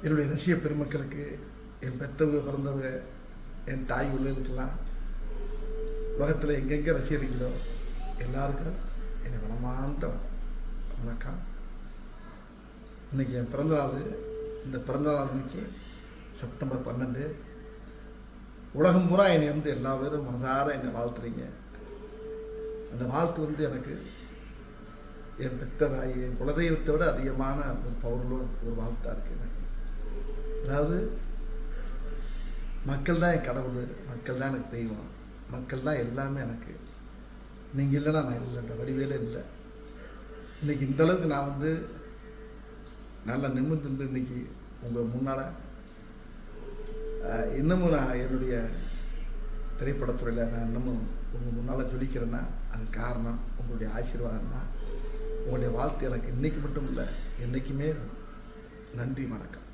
என்னுடைய ரசிக பெருமக்களுக்கு, என் பெற்றவங்க பிறந்தவங்க, என் தாய் உள்ளதுக்கெல்லாம் உலகத்தில் எங்கெங்கே ரசிகர்களோ எல்லாருக்கும் என்னை மனமார்ந்த வணக்கம். இன்றைக்கி என் பிறந்தநாள். இந்த பிறந்தநாள் அன்றைக்கி செப்டம்பர் 12 உலகம் பூரா என்னை எல்லா பேரும் மனசார என்னை வாழ்த்துறீங்க. அந்த வாழ்த்து எனக்கு என் பெத்த தாய், என் குலதெய்வத்தை விட அதிகமான ஒரு பவர்ல ஒரு வாழ்த்தாக இருக்குது எனக்கு. அதாவது மக்கள் தான் என் கடவுள், மக்கள் தான் எனக்கு தெய்வம், மக்கள் தான் எல்லாமே எனக்கு. நீங்கள் இல்லைன்னா நான் இல்லை, இந்த வடிவேலே இல்லை. இன்றைக்கி இந்தளவுக்கு நான் நல்லா நிமிர்ந்து இன்றைக்கி உங்கள் முன்னால் இன்னமும் நான் என்னுடைய திரைப்படத்துறையில் நான் இன்னமும் உங்கள் முன்னால் ஜொலிக்கிறேன்னா அது காரணம் உங்களுடைய ஆசீர்வாதம் தான். உங்களுடைய வாழ்த்து எனக்கு இன்றைக்கி மட்டும் இல்லை, என்றைக்குமே நன்றி, வணக்கம்.